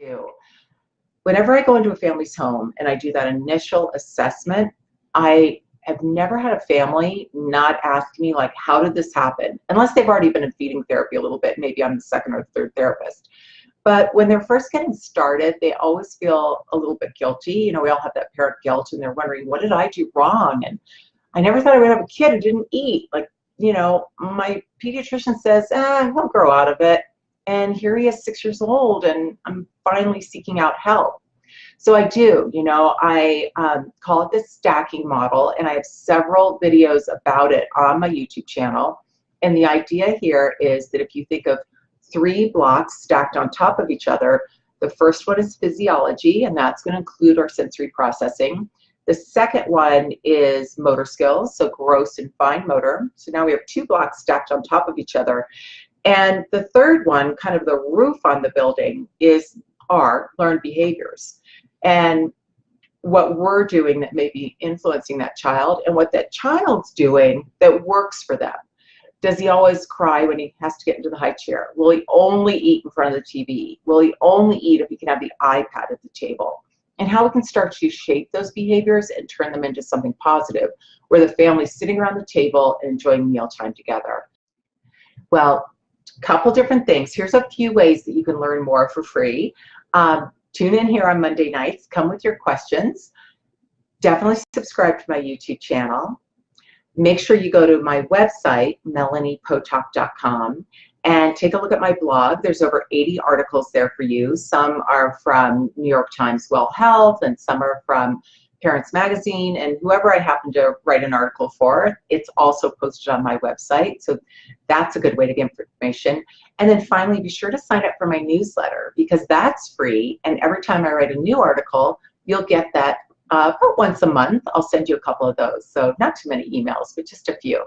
do. Whenever I go into a family's home and I do that initial assessment, I have never had a family not ask me, like, how did this happen? Unless they've already been in feeding therapy a little bit, maybe I'm the second or third therapist. But when they're first getting started, they always feel a little bit guilty. You know, we all have that parent guilt, and they're wondering, what did I do wrong? And I never thought I would have a kid who didn't eat. Like, you know, my pediatrician says, he'll grow out of it. And here he is, 6 years old, and I'm finally seeking out help. So I do, you know, I call it the stacking model, and I have several videos about it on my YouTube channel. And the idea here is that if you think of 3 blocks stacked on top of each other, the first one is physiology, and that's going to include our sensory processing. The second one is motor skills, so gross and fine motor. So now we have 2 blocks stacked on top of each other. And the third one, kind of the roof on the building, is our learned behaviors. And what we're doing that may be influencing that child, and what that child's doing that works for them. Does he always cry when he has to get into the high chair? Will he only eat in front of the TV? Will he only eat if he can have the iPad at the table? And how we can start to shape those behaviors and turn them into something positive, where the family's sitting around the table and enjoying mealtime together. Well, a couple different things. Here's a few ways that you can learn more for free. Tune in here on Monday nights. Come with your questions. Definitely subscribe to my YouTube channel. Make sure you go to my website, melaniepotock.com, and take a look at my blog. There's over 80 articles there for you. Some are from New York Times Well Health, and some are from Parents Magazine, and whoever I happen to write an article for, it's also posted on my website. So that's a good way to get information. And then finally, be sure to sign up for my newsletter, because that's free. And every time I write a new article, you'll get that about once a month. I'll send you a couple of those. So not too many emails, but just a few.